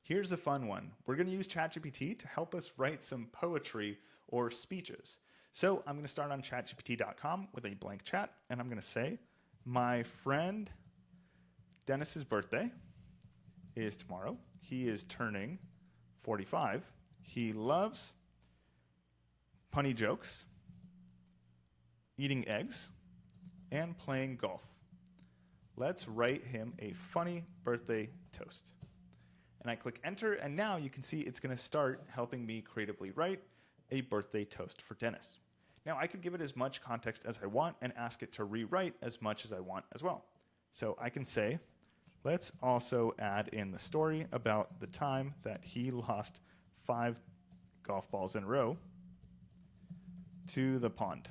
Here's a fun one. We're going to use ChatGPT to help us write some poetry or speeches. So I'm going to start on chatgpt.com with a blank chat, and I'm going to say, my friend Dennis's birthday is tomorrow. He is turning 45. He loves punny jokes, eating eggs, and playing golf. Let's write him a funny birthday toast. And I click enter, and now you can see it's going to start helping me creatively write a birthday toast for Dennis. Now I could give it as much context as I want and ask it to rewrite as much as I want as well. So I can say, let's also add in the story about the time that he lost 5 golf balls in a row to the pond.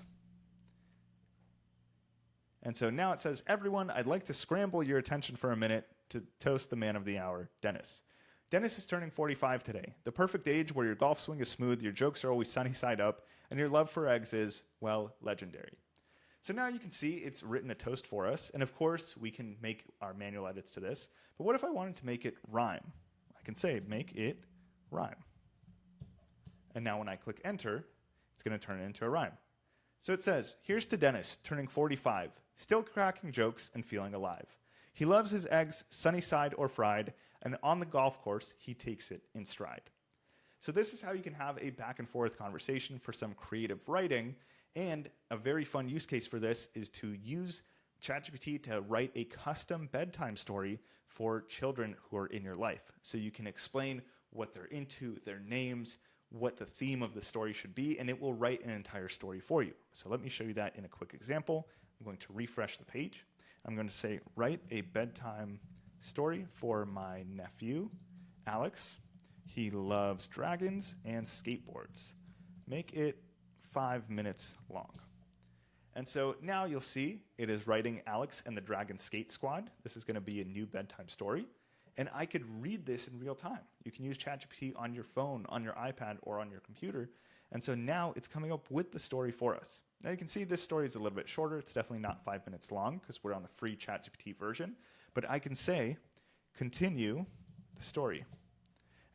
And so now it says, everyone, I'd like to scramble your attention for a minute to toast the man of the hour, Dennis. Dennis is turning 45 today, the perfect age where your golf swing is smooth, your jokes are always sunny side up, and your love for eggs is, well, legendary. So now you can see it's written a toast for us, and of course we can make our manual edits to this, but what if I wanted to make it rhyme? I can say, make it rhyme. And now when I click enter, it's going to turn it into a rhyme. So it says, here's to Dennis, turning 45, still cracking jokes and feeling alive. He loves his eggs sunny side or fried, and on the golf course, he takes it in stride. So this is how you can have a back and forth conversation for some creative writing, and a very fun use case for this is to use ChatGPT to write a custom bedtime story for children who are in your life. So you can explain what they're into, their names, what the theme of the story should be, and it will write an entire story for you. So let me show you that in a quick example. I'm going to refresh the page. I'm going to say, write a bedtime story for my nephew, Alex. He loves dragons and skateboards. Make it 5 minutes long. And so now you'll see it is writing Alex and the Dragon Skate Squad. This is going to be a new bedtime story. And I could read this in real time. You can use ChatGPT on your phone, on your iPad, or on your computer. And so now it's coming up with the story for us. Now you can see this story is a little bit shorter. It's definitely not 5 minutes long because we're on the free ChatGPT version. But I can say, continue the story.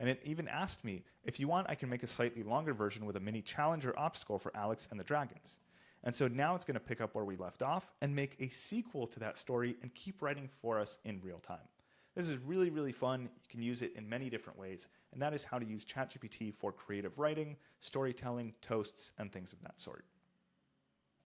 And it even asked me, if you want, I can make a slightly longer version with a mini challenge or obstacle for Alex and the Dragons. And so now it's going to pick up where we left off and make a sequel to that story and keep writing for us in real time. This is really, really fun. You can use it in many different ways. And that is how to use ChatGPT for creative writing, storytelling, toasts, and things of that sort.